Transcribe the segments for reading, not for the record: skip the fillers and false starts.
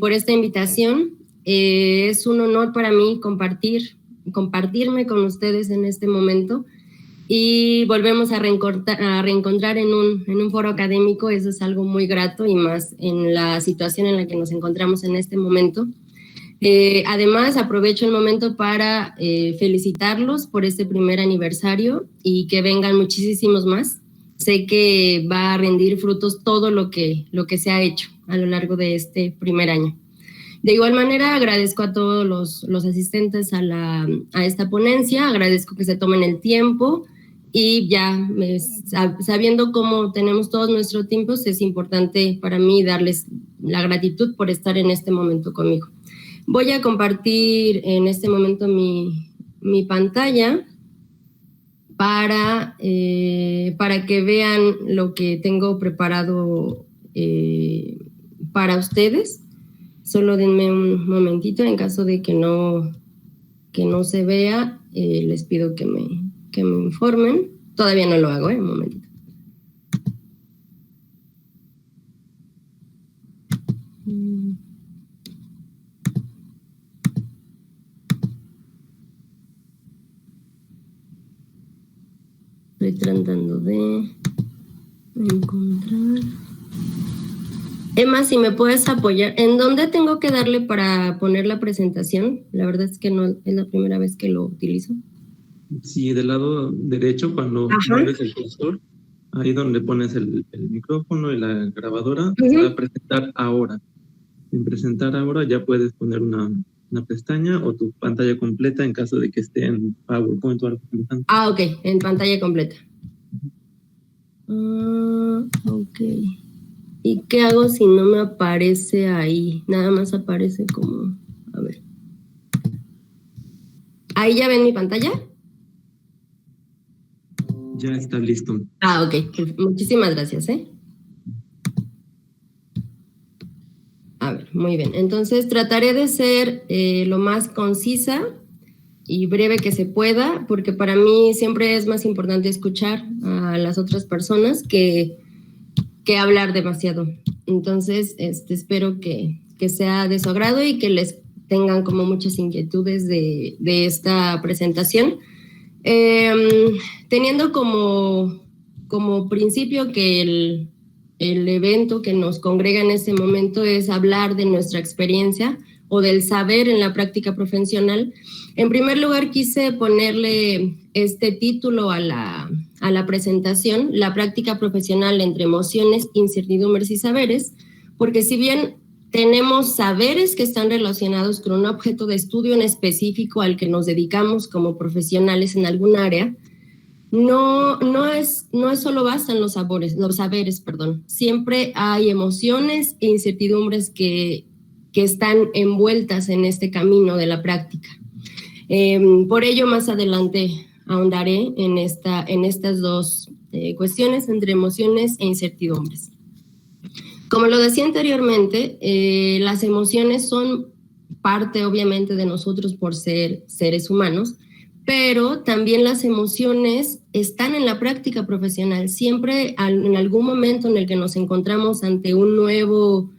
por esta invitación. Es un honor para mí compartirme con ustedes en este momento y volvemos a reencontrar en un foro académico. Eso es algo muy grato y más en la situación en la que nos encontramos en este momento. Además, aprovecho el momento para felicitarlos por este primer aniversario y que vengan muchísimos más. Sé que va a rendir frutos todo lo que se ha hecho a lo largo de este primer año. De igual manera, agradezco a todos los asistentes a esta ponencia, agradezco que se tomen el tiempo y ya sabiendo cómo tenemos todos nuestros tiempos, es importante para mí darles la gratitud por estar en este momento conmigo. Voy a compartir en este momento mi pantalla para que vean lo que tengo preparado para ustedes. Solo denme un momentito, en caso de que no se vea, les pido que me informen. Todavía no lo hago, un momentito. Estoy tratando de encontrar. Emma, si me puedes apoyar, ¿en dónde tengo que darle para poner la presentación? La verdad es que no es la primera vez que lo utilizo. Sí, del lado derecho, cuando mueves el cursor, ahí donde pones el micrófono y la grabadora, se va a presentar ahora. En presentar ahora ya puedes poner una pestaña o tu pantalla completa en caso de que esté en PowerPoint o algo semejante. Ok, en pantalla completa. Ok. ¿Y qué hago si no me aparece ahí? Nada más aparece como... A ver. ¿Ahí ya ven mi pantalla? Ya está listo. Ok. Muchísimas gracias, A ver, muy bien. Entonces, trataré de ser lo más concisa y breve que se pueda, porque para mí siempre es más importante escuchar a las otras personas que hablar demasiado. Entonces, espero que sea de su agrado y que les tengan como muchas inquietudes de esta presentación. Teniendo como principio que el evento que nos congrega en este momento es hablar de nuestra experiencia o del saber en la práctica profesional. En primer lugar, quise ponerle este título a la presentación, la práctica profesional entre emociones, incertidumbres y saberes, porque si bien tenemos saberes que están relacionados con un objeto de estudio en específico al que nos dedicamos como profesionales en algún área, no es solo bastan los saberes. Siempre hay emociones e incertidumbres que están envueltas en este camino de la práctica. Por ello, más adelante ahondaré en estas dos cuestiones entre emociones e incertidumbres. Como lo decía anteriormente, las emociones son parte, obviamente, de nosotros por ser seres humanos, pero también las emociones están en la práctica profesional. Siempre en algún momento en el que nos encontramos ante un nuevo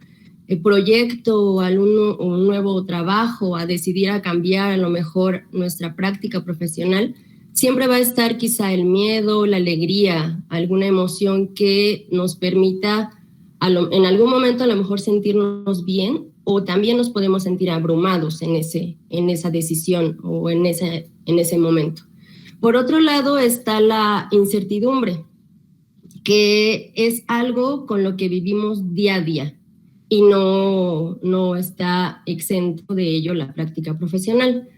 proyecto o un nuevo trabajo, a decidir a cambiar a lo mejor nuestra práctica profesional, siempre va a estar quizá el miedo, la alegría, alguna emoción que nos permita en algún momento a lo mejor sentirnos bien, o también nos podemos sentir abrumados en esa decisión o en ese momento. Por otro lado está la incertidumbre, que es algo con lo que vivimos día a día y no está exento de ello la práctica profesional.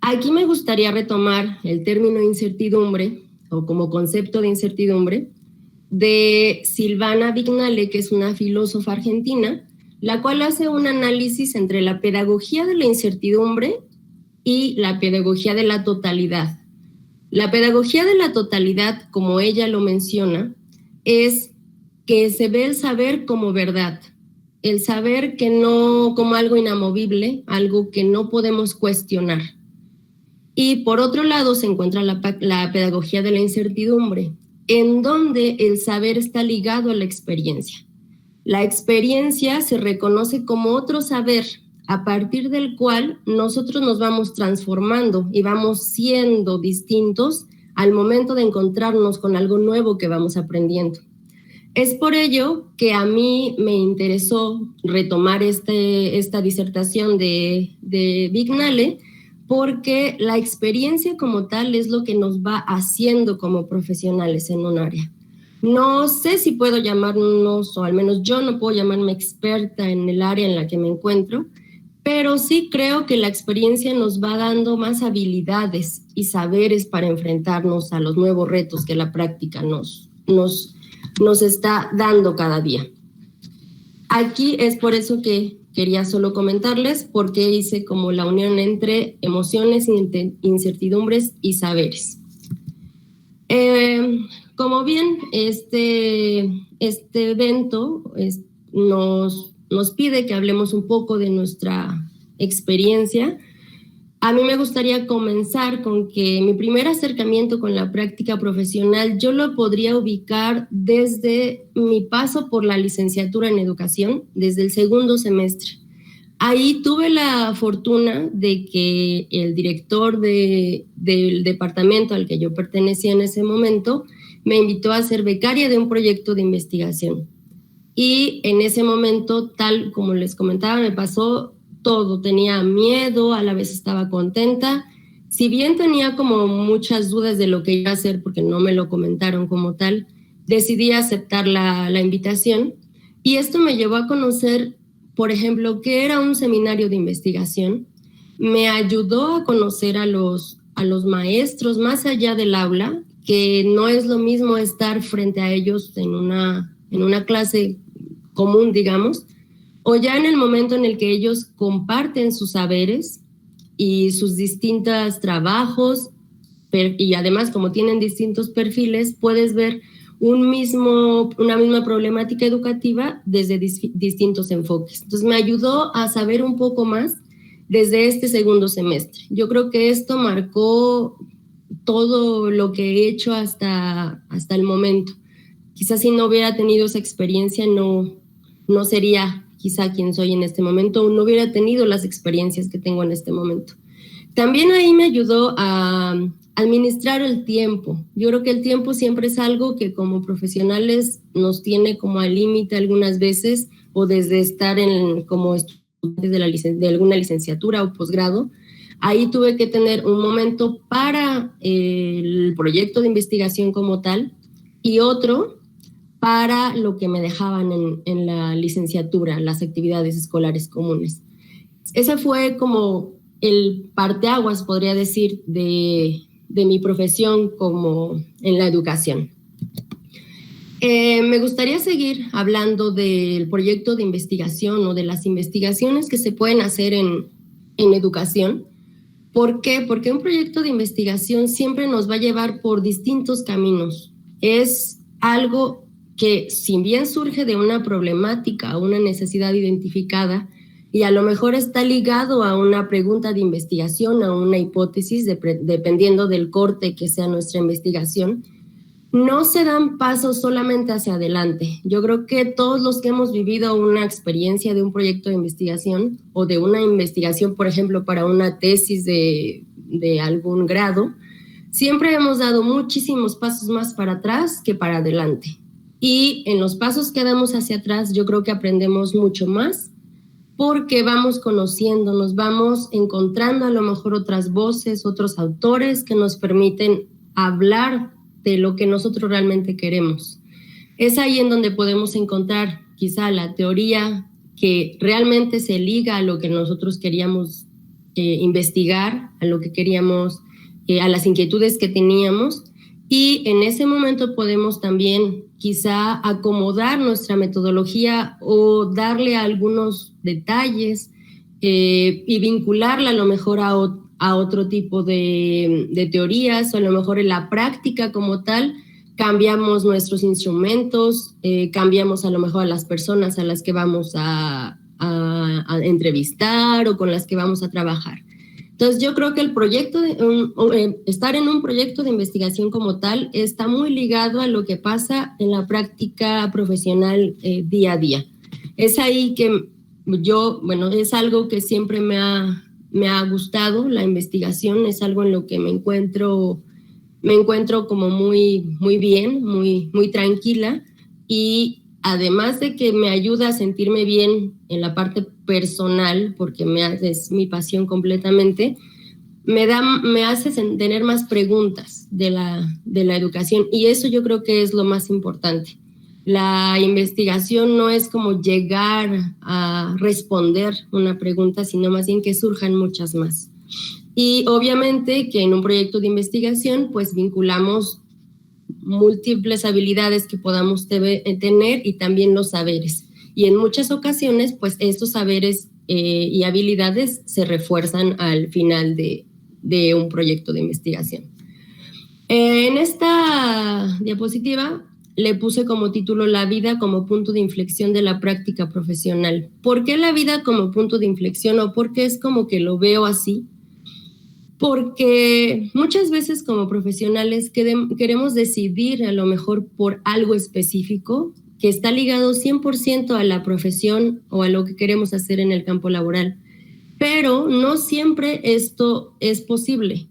Aquí me gustaría retomar el término incertidumbre o como concepto de incertidumbre de Silvana Vignale, que es una filósofa argentina, la cual hace un análisis entre la pedagogía de la incertidumbre y la pedagogía de la totalidad. La pedagogía de la totalidad, como ella lo menciona, es que se ve el saber como verdad, el saber que no como algo inamovible, algo que no podemos cuestionar. Y por otro lado se encuentra la pedagogía de la incertidumbre, en donde el saber está ligado a la experiencia. La experiencia se reconoce como otro saber a partir del cual nosotros nos vamos transformando y vamos siendo distintos al momento de encontrarnos con algo nuevo que vamos aprendiendo. Es por ello que a mí me interesó retomar esta disertación de Vignale, porque la experiencia como tal es lo que nos va haciendo como profesionales en un área. No sé si puedo llamarnos, o al menos yo no puedo llamarme experta en el área en la que me encuentro, pero sí creo que la experiencia nos va dando más habilidades y saberes para enfrentarnos a los nuevos retos que la práctica nos está dando cada día. Aquí es por eso que quería solo comentarles por qué hice como la unión entre emociones, incertidumbres y saberes. Como bien, este evento nos pide que hablemos un poco de nuestra experiencia. A mí me gustaría comenzar con que mi primer acercamiento con la práctica profesional yo lo podría ubicar desde mi paso por la licenciatura en educación, desde el segundo semestre. Ahí tuve la fortuna de que el director del departamento al que yo pertenecía en ese momento me invitó a ser becaria de un proyecto de investigación. Y en ese momento, tal como les comentaba, me pasó todo. Tenía miedo, a la vez estaba contenta. Si bien tenía como muchas dudas de lo que iba a hacer, porque no me lo comentaron como tal, decidí aceptar la invitación. Y esto me llevó a conocer, por ejemplo, qué era un seminario de investigación. Me ayudó a conocer a los maestros más allá del aula, que no es lo mismo estar frente a ellos en una clase común, digamos, o ya en el momento en el que ellos comparten sus saberes y sus distintos trabajos, y además como tienen distintos perfiles, puedes ver una misma problemática educativa desde distintos enfoques. Entonces me ayudó a saber un poco más desde este segundo semestre. Yo creo que esto marcó todo lo que he hecho hasta el momento. Quizás si no hubiera tenido esa experiencia no sería quizá quien soy en este momento, o no hubiera tenido las experiencias que tengo en este momento. También ahí me ayudó a administrar el tiempo. Yo creo que el tiempo siempre es algo que como profesionales nos tiene como al límite algunas veces, o desde estar como estudiantes de alguna licenciatura o posgrado. Ahí tuve que tener un momento para el proyecto de investigación como tal y otro para lo que me dejaban en la licenciatura, las actividades escolares comunes. Ese fue como el parteaguas, podría decir, de mi profesión como en la educación. Me gustaría seguir hablando del proyecto de investigación o de las investigaciones que se pueden hacer en educación. ¿Por qué? Porque un proyecto de investigación siempre nos va a llevar por distintos caminos. Es algo que, si bien surge de una problemática o una necesidad identificada, y a lo mejor está ligado a una pregunta de investigación, a una hipótesis, dependiendo del corte que sea nuestra investigación, no se dan pasos solamente hacia adelante. Yo creo que todos los que hemos vivido una experiencia de un proyecto de investigación o de una investigación, por ejemplo, para una tesis de algún grado, siempre hemos dado muchísimos pasos más para atrás que para adelante. Y en los pasos que damos hacia atrás, yo creo que aprendemos mucho más, porque vamos conociendo, nos vamos encontrando a lo mejor otras voces, otros autores que nos permiten hablar de lo que nosotros realmente queremos. Es ahí en donde podemos encontrar quizá la teoría que realmente se liga a lo que nosotros queríamos investigar, a lo que queríamos, a las inquietudes que teníamos, y en ese momento podemos también quizá acomodar nuestra metodología o darle algunos detalles y vincularla a lo mejor a otro tipo de teorías, o a lo mejor en la práctica como tal, cambiamos nuestros instrumentos, cambiamos a lo mejor a las personas a las que vamos a entrevistar o con las que vamos a trabajar. Entonces yo creo que el proyecto estar en un proyecto de investigación como tal está muy ligado a lo que pasa en la práctica profesional día a día. Es ahí que es algo que siempre me ha gustado, la investigación, es algo en lo que me encuentro como muy, muy bien, muy, muy tranquila, y además de que me ayuda a sentirme bien en la parte personal, porque es mi pasión completamente, me hace tener más preguntas de la educación, y eso yo creo que es lo más importante. La investigación no es como llegar a responder una pregunta, sino más bien que surjan muchas más. Y obviamente que en un proyecto de investigación pues vinculamos múltiples habilidades que podamos tener y también los saberes. Y en muchas ocasiones pues estos saberes y habilidades se refuerzan al final de un proyecto de investigación. En esta diapositiva le puse como título La vida como punto de inflexión de la práctica profesional. ¿Por qué la vida como punto de inflexión o por qué es como que lo veo así? Porque muchas veces como profesionales queremos decidir a lo mejor por algo específico que está ligado 100% a la profesión o a lo que queremos hacer en el campo laboral. Pero no siempre esto es posible.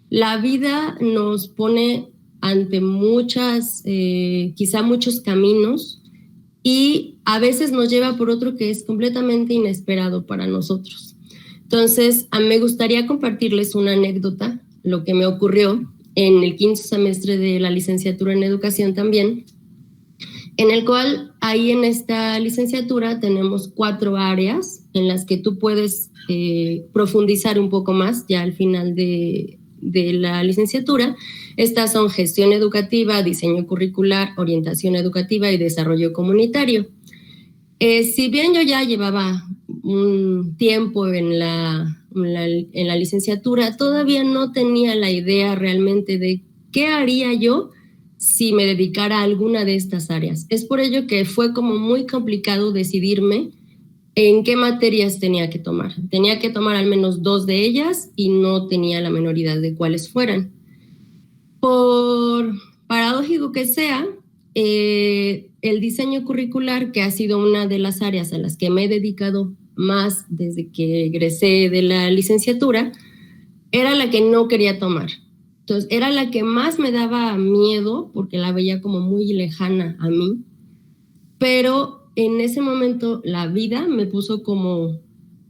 La vida nos pone ante quizá muchos caminos, y a veces nos lleva por otro que es completamente inesperado para nosotros. Entonces, me gustaría compartirles una anécdota, lo que me ocurrió en el 5º semestre de la licenciatura en educación también, en el cual ahí en esta licenciatura tenemos 4 áreas en las que tú puedes profundizar un poco más ya al final de la licenciatura. Estas son gestión educativa, diseño curricular, orientación educativa y desarrollo comunitario. Si bien yo ya llevaba un tiempo en la licenciatura, todavía no tenía la idea realmente de qué haría yo si me dedicara a alguna de estas áreas. Es por ello que fue como muy complicado decidirme en qué materias tenía que tomar. Tenía que tomar al menos 2 de ellas y no tenía la menor idea de cuáles fueran. Por paradójico que sea, el diseño curricular, que ha sido una de las áreas a las que me he dedicado más desde que egresé de la licenciatura, era la que no quería tomar. Entonces, era la que más me daba miedo porque la veía como muy lejana a mí, pero en ese momento la vida me puso como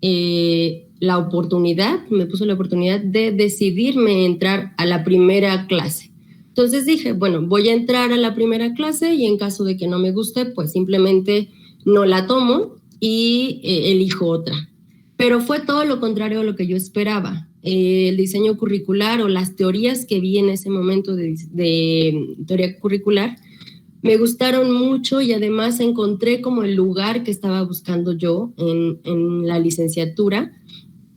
la oportunidad de decidirme a entrar a la primera clase. Entonces dije, bueno, voy a entrar a la primera clase y en caso de que no me guste, pues simplemente no la tomo y elijo otra. Pero fue todo lo contrario a lo que yo esperaba. El diseño curricular o las teorías que vi en ese momento de teoría curricular me gustaron mucho, y además encontré como el lugar que estaba buscando yo en la licenciatura.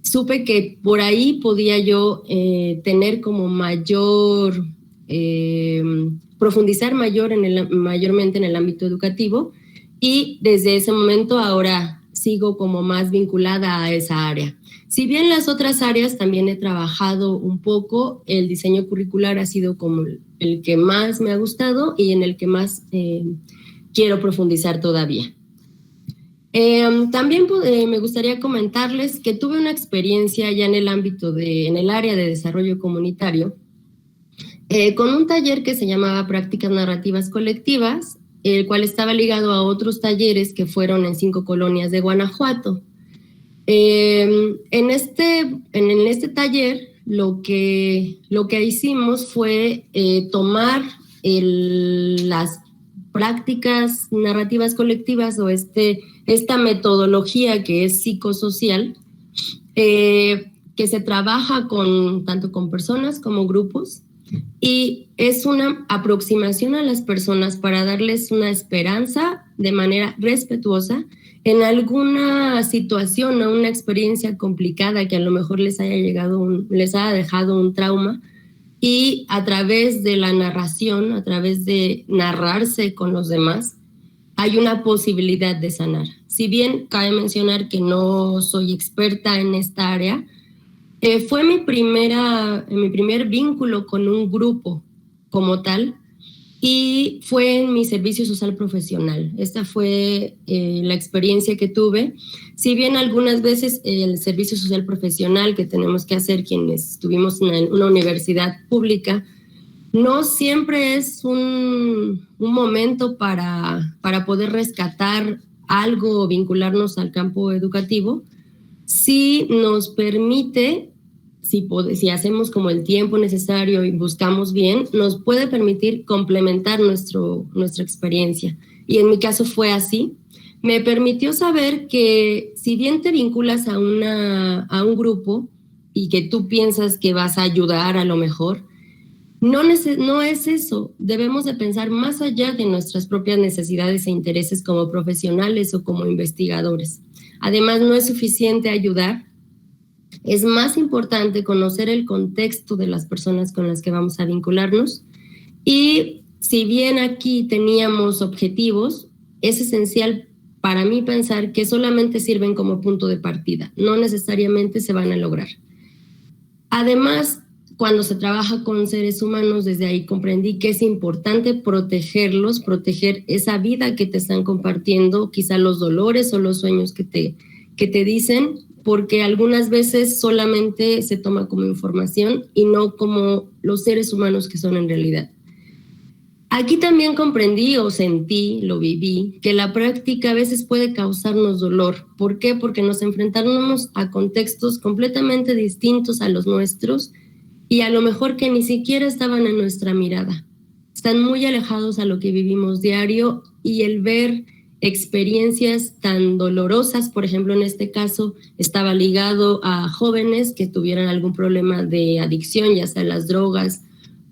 Supe que por ahí podía yo tener como mayor, profundizar mayormente en el ámbito educativo, y desde ese momento ahora sigo como más vinculada a esa área. Si bien las otras áreas también he trabajado un poco, el diseño curricular ha sido como el que más me ha gustado y en el que más quiero profundizar todavía. También me gustaría comentarles que tuve una experiencia ya en el área de desarrollo comunitario, con un taller que se llamaba Prácticas Narrativas Colectivas, el cual estaba ligado a otros talleres que fueron en 5 colonias de Guanajuato. En este taller lo que hicimos fue tomar las prácticas narrativas colectivas o esta metodología que es psicosocial, que se trabaja tanto con personas como grupos, y es una aproximación a las personas para darles una esperanza de manera respetuosa en alguna situación o una experiencia complicada que a lo mejor les haya dejado un trauma, y a través de la narración, a través de narrarse con los demás, hay una posibilidad de sanar. Si bien cabe mencionar que no soy experta en esta área, fue mi primer vínculo con un grupo como tal, y fue en mi servicio social profesional. Esta fue la experiencia que tuve. Si bien algunas veces el servicio social profesional que tenemos que hacer quienes estuvimos en una universidad pública, no siempre es un momento para poder rescatar algo o vincularnos al campo educativo, sí nos permite, si hacemos como el tiempo necesario y buscamos bien, nos puede permitir complementar nuestra experiencia. Y en mi caso fue así. Me permitió saber que si bien te vinculas a un grupo y que tú piensas que vas a ayudar a lo mejor, no es eso. Debemos de pensar más allá de nuestras propias necesidades e intereses como profesionales o como investigadores. Además, no es suficiente ayudar. Es más importante conocer el contexto de las personas con las que vamos a vincularnos. Y si bien aquí teníamos objetivos, es esencial para mí pensar que solamente sirven como punto de partida. No necesariamente se van a lograr. Además, cuando se trabaja con seres humanos, desde ahí comprendí que es importante protegerlos, proteger esa vida que te están compartiendo, quizá los dolores o los sueños que te dicen, porque algunas veces solamente se toma como información y no como los seres humanos que son en realidad. Aquí también comprendí o sentí, lo viví, que la práctica a veces puede causarnos dolor. ¿Por qué? Porque nos enfrentamos a contextos completamente distintos a los nuestros y a lo mejor que ni siquiera estaban en nuestra mirada. Están muy alejados a lo que vivimos diario y el ver experiencias tan dolorosas, por ejemplo, en este caso, estaba ligado a jóvenes que tuvieran algún problema de adicción, ya sea a las drogas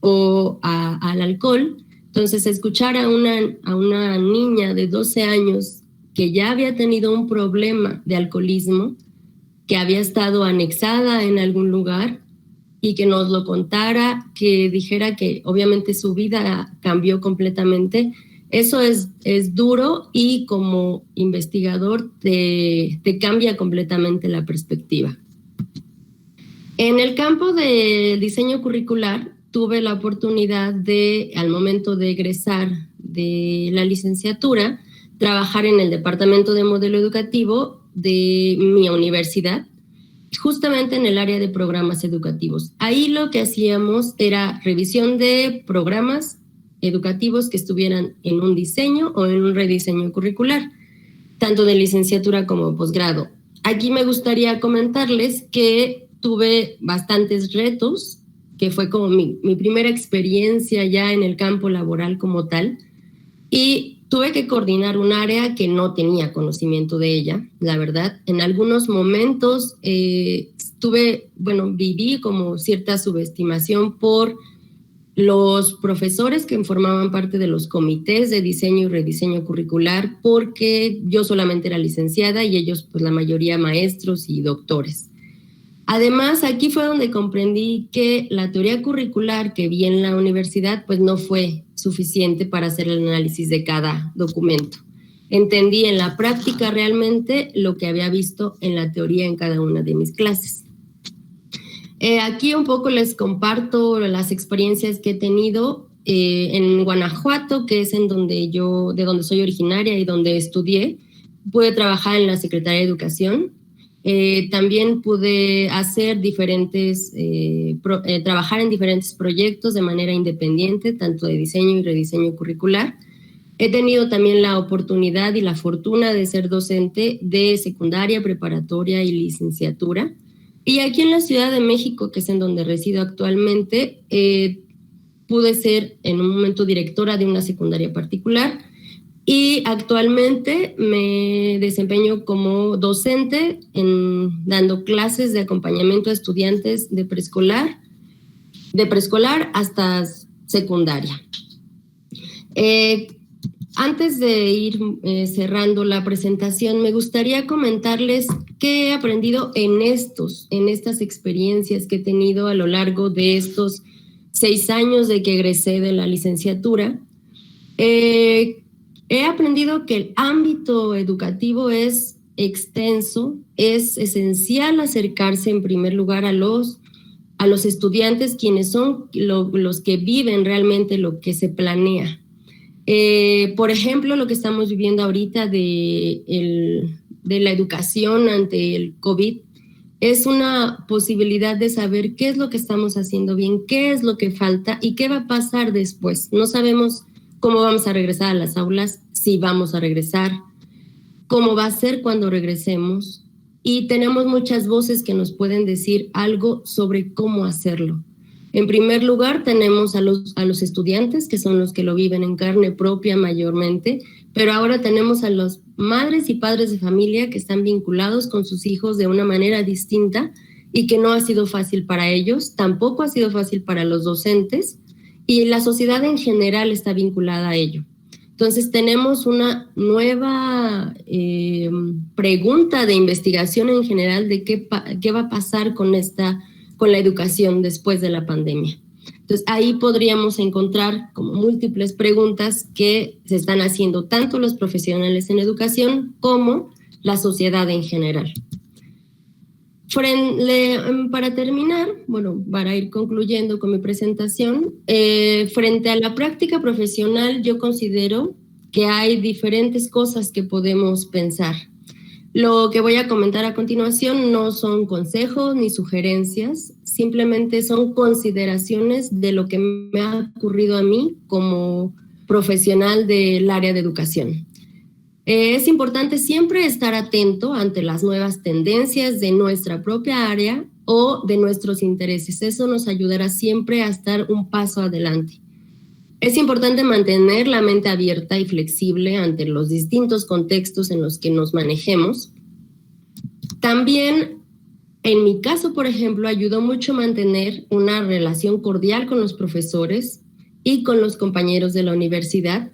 o al alcohol. Entonces, escuchar a una niña de 12 años que ya había tenido un problema de alcoholismo, que había estado anexada en algún lugar y que nos lo contara, que dijera que obviamente su vida cambió completamente, eso es duro y como investigador te cambia completamente la perspectiva. En el campo de diseño curricular, tuve la oportunidad de, al momento de egresar de la licenciatura, trabajar en el departamento de modelo educativo de mi universidad, justamente en el área de programas educativos. Ahí lo que hacíamos era revisión de programas educativos que estuvieran en un diseño o en un rediseño curricular, tanto de licenciatura como posgrado. Aquí me gustaría comentarles que tuve bastantes retos, que fue como mi primera experiencia ya en el campo laboral como tal, y tuve que coordinar un área que no tenía conocimiento de ella, la verdad. En algunos momentos viví como cierta subestimación por los profesores que formaban parte de los comités de diseño y rediseño curricular, porque yo solamente era licenciada y ellos, pues la mayoría maestros y doctores. Además, aquí fue donde comprendí que la teoría curricular que vi en la universidad pues no fue suficiente para hacer el análisis de cada documento. Entendí en la práctica realmente lo que había visto en la teoría en cada una de mis clases. Aquí un poco les comparto las experiencias que he tenido en Guanajuato, que es de donde soy originaria y donde estudié. Pude trabajar en la Secretaría de Educación. También pude hacer trabajar en diferentes proyectos de manera independiente, tanto de diseño y rediseño curricular. He tenido también la oportunidad y la fortuna de ser docente de secundaria, preparatoria y licenciatura. Y aquí en la Ciudad de México, que es en donde resido actualmente, pude ser en un momento directora de una secundaria particular. Y actualmente me desempeño como docente dando clases de acompañamiento a estudiantes de preescolar hasta secundaria. Antes de ir cerrando la presentación, me gustaría comentarles qué he aprendido en estas experiencias que he tenido a lo largo de estos 6 años de que egresé de la licenciatura. He aprendido que el ámbito educativo es extenso, es esencial acercarse en primer lugar a los estudiantes, quienes son los que viven realmente lo que se planea. Por ejemplo, lo que estamos viviendo ahorita de la educación ante el COVID es una posibilidad de saber qué es lo que estamos haciendo bien, qué es lo que falta y qué va a pasar después. No sabemos cómo vamos a regresar a las aulas, si vamos a regresar, cómo va a ser cuando regresemos, y tenemos muchas voces que nos pueden decir algo sobre cómo hacerlo. En primer lugar, tenemos a los estudiantes, que son los que lo viven en carne propia mayormente, pero ahora tenemos a las madres y padres de familia que están vinculados con sus hijos de una manera distinta y que no ha sido fácil para ellos, tampoco ha sido fácil para los docentes, y la sociedad en general está vinculada a ello. Entonces tenemos una nueva pregunta de investigación en general de qué va a pasar con la educación después de la pandemia. Entonces ahí podríamos encontrar como múltiples preguntas que se están haciendo tanto los profesionales en educación como la sociedad en general. Para terminar, bueno, para ir concluyendo con mi presentación, frente a la práctica profesional yo considero que hay diferentes cosas que podemos pensar. Lo que voy a comentar a continuación no son consejos ni sugerencias, simplemente son consideraciones de lo que me ha ocurrido a mí como profesional del área de educación. Es importante siempre estar atento ante las nuevas tendencias de nuestra propia área o de nuestros intereses. Eso nos ayudará siempre a estar un paso adelante. Es importante mantener la mente abierta y flexible ante los distintos contextos en los que nos manejemos. También, en mi caso, por ejemplo, ayudó mucho mantener una relación cordial con los profesores y con los compañeros de la universidad,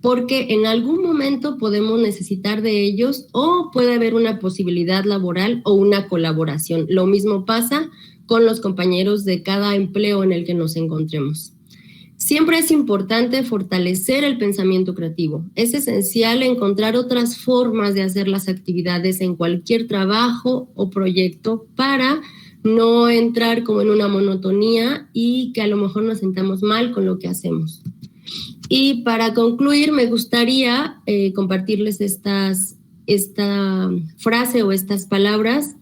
porque en algún momento podemos necesitar de ellos o puede haber una posibilidad laboral o una colaboración. Lo mismo pasa con los compañeros de cada empleo en el que nos encontremos. Siempre es importante fortalecer el pensamiento creativo. Es esencial encontrar otras formas de hacer las actividades en cualquier trabajo o proyecto para no entrar como en una monotonía y que a lo mejor nos sintamos mal con lo que hacemos. Y para concluir, me gustaría compartirles esta frase o estas palabras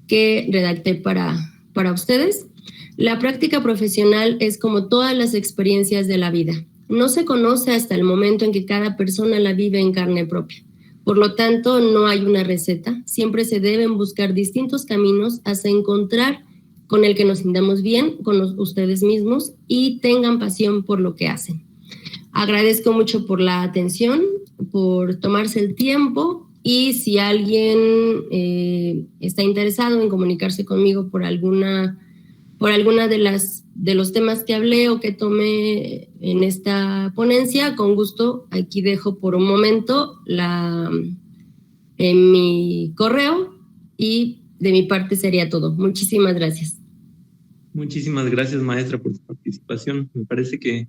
que redacté para ustedes. La práctica profesional es como todas las experiencias de la vida. No se conoce hasta el momento en que cada persona la vive en carne propia. Por lo tanto, no hay una receta. Siempre se deben buscar distintos caminos hasta encontrar con el que nos sintamos bien con ustedes mismos y tengan pasión por lo que hacen. Agradezco mucho por la atención, por tomarse el tiempo, y si alguien está interesado en comunicarse conmigo por alguna de los temas que hablé o que tomé en esta ponencia, con gusto aquí dejo por un momento en mi correo, y de mi parte sería todo. Muchísimas gracias. Muchísimas gracias, maestra, por su participación. Me parece que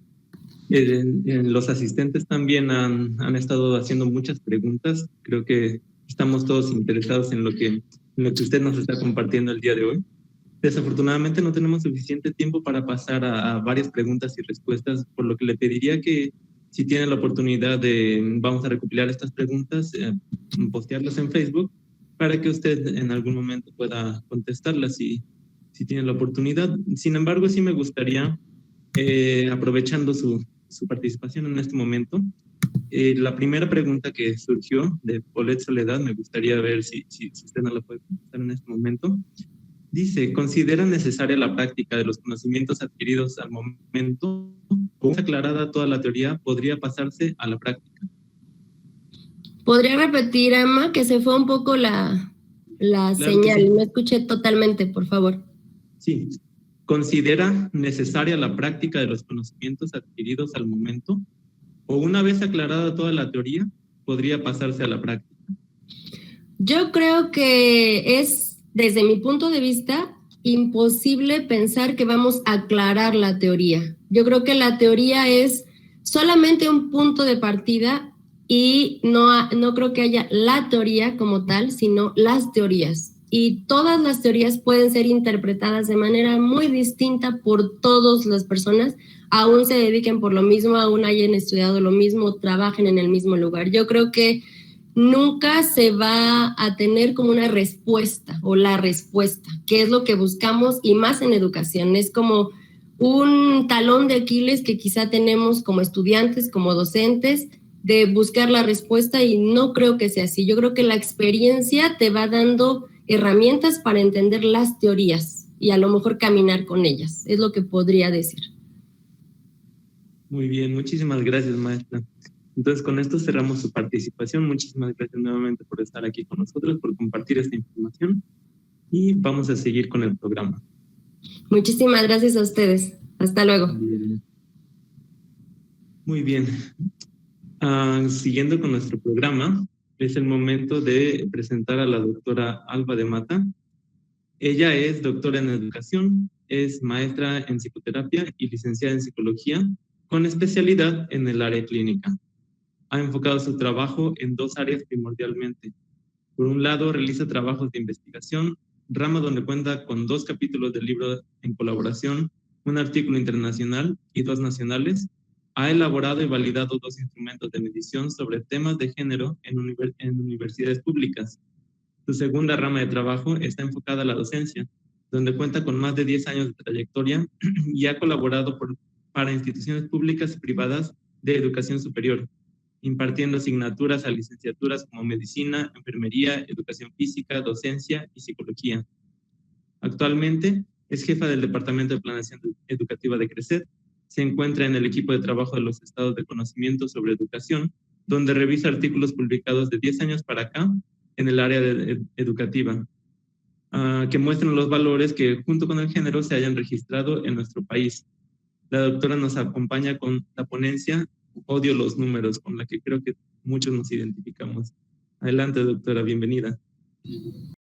los asistentes también han estado haciendo muchas preguntas. Creo que estamos todos interesados en lo que usted nos está compartiendo el día de hoy. Desafortunadamente no tenemos suficiente tiempo para pasar a varias preguntas y respuestas, por lo que le pediría que si tiene la oportunidad vamos a recopilar estas preguntas, postearlas en Facebook para que usted en algún momento pueda contestarlas si tiene la oportunidad. Sin embargo, sí me gustaría, aprovechando su participación en este momento, la primera pregunta que surgió de Paulette Soledad, me gustaría ver si usted no la puede contestar en este momento. Dice, ¿considera necesaria la práctica de los conocimientos adquiridos al momento? ¿Cómo aclarada toda la teoría podría pasarse a la práctica? ¿Podría repetir, Emma, que se fue un poco la claro señal? Sí. No escuché totalmente, por favor. Sí. ¿Considera necesaria la práctica de los conocimientos adquiridos al momento? ¿O una vez aclarada toda la teoría, podría pasarse a la práctica? Yo creo que es, desde mi punto de vista, imposible pensar que vamos a aclarar la teoría. Yo creo que la teoría es solamente un punto de partida y no creo que haya la teoría como tal, sino las teorías. y todas las teorías pueden ser interpretadas de manera muy distinta por todas las personas, aún se dediquen por lo mismo, aún hayan estudiado lo mismo, trabajen en el mismo lugar. Yo creo que nunca se va a tener como una respuesta o la respuesta, que es lo que buscamos, y más en educación. Es como un talón de Aquiles que quizá tenemos como estudiantes, como docentes, de buscar la respuesta, y no creo que sea así. Yo creo que la experiencia te va dando herramientas para entender las teorías y a lo mejor caminar con ellas. Es lo que podría decir. Muy bien, muchísimas gracias, maestra. Entonces, con esto cerramos su participación. Muchísimas gracias nuevamente por estar aquí con nosotros, por compartir esta información, y vamos a seguir con el programa. Muchísimas gracias a ustedes. Hasta luego. Bien. Muy bien. Siguiendo con nuestro programa, es el momento de presentar a la doctora Alba de Mata. Ella es doctora en educación, es maestra en psicoterapia y licenciada en psicología, con especialidad en el área clínica. Ha enfocado su trabajo en dos áreas primordialmente. Por un lado, realiza trabajos de investigación, rama donde cuenta con 2 capítulos del libro en colaboración, un artículo internacional y 2 nacionales. Ha elaborado y validado 2 instrumentos de medición sobre temas de género en universidades públicas. Su segunda rama de trabajo está enfocada a la docencia, donde cuenta con más de 10 años de trayectoria y ha colaborado para instituciones públicas y privadas de educación superior, impartiendo asignaturas a licenciaturas como medicina, enfermería, educación física, docencia y psicología. Actualmente es jefa del Departamento de Planeación Educativa de CRECED. Se encuentra en el equipo de trabajo de los estados de conocimiento sobre educación, donde revisa artículos publicados de 10 años para acá en el área educativa, que muestran los valores que junto con el género se hayan registrado en nuestro país. La doctora nos acompaña con la ponencia Odio los números, con la que creo que muchos nos identificamos. Adelante, doctora, bienvenida.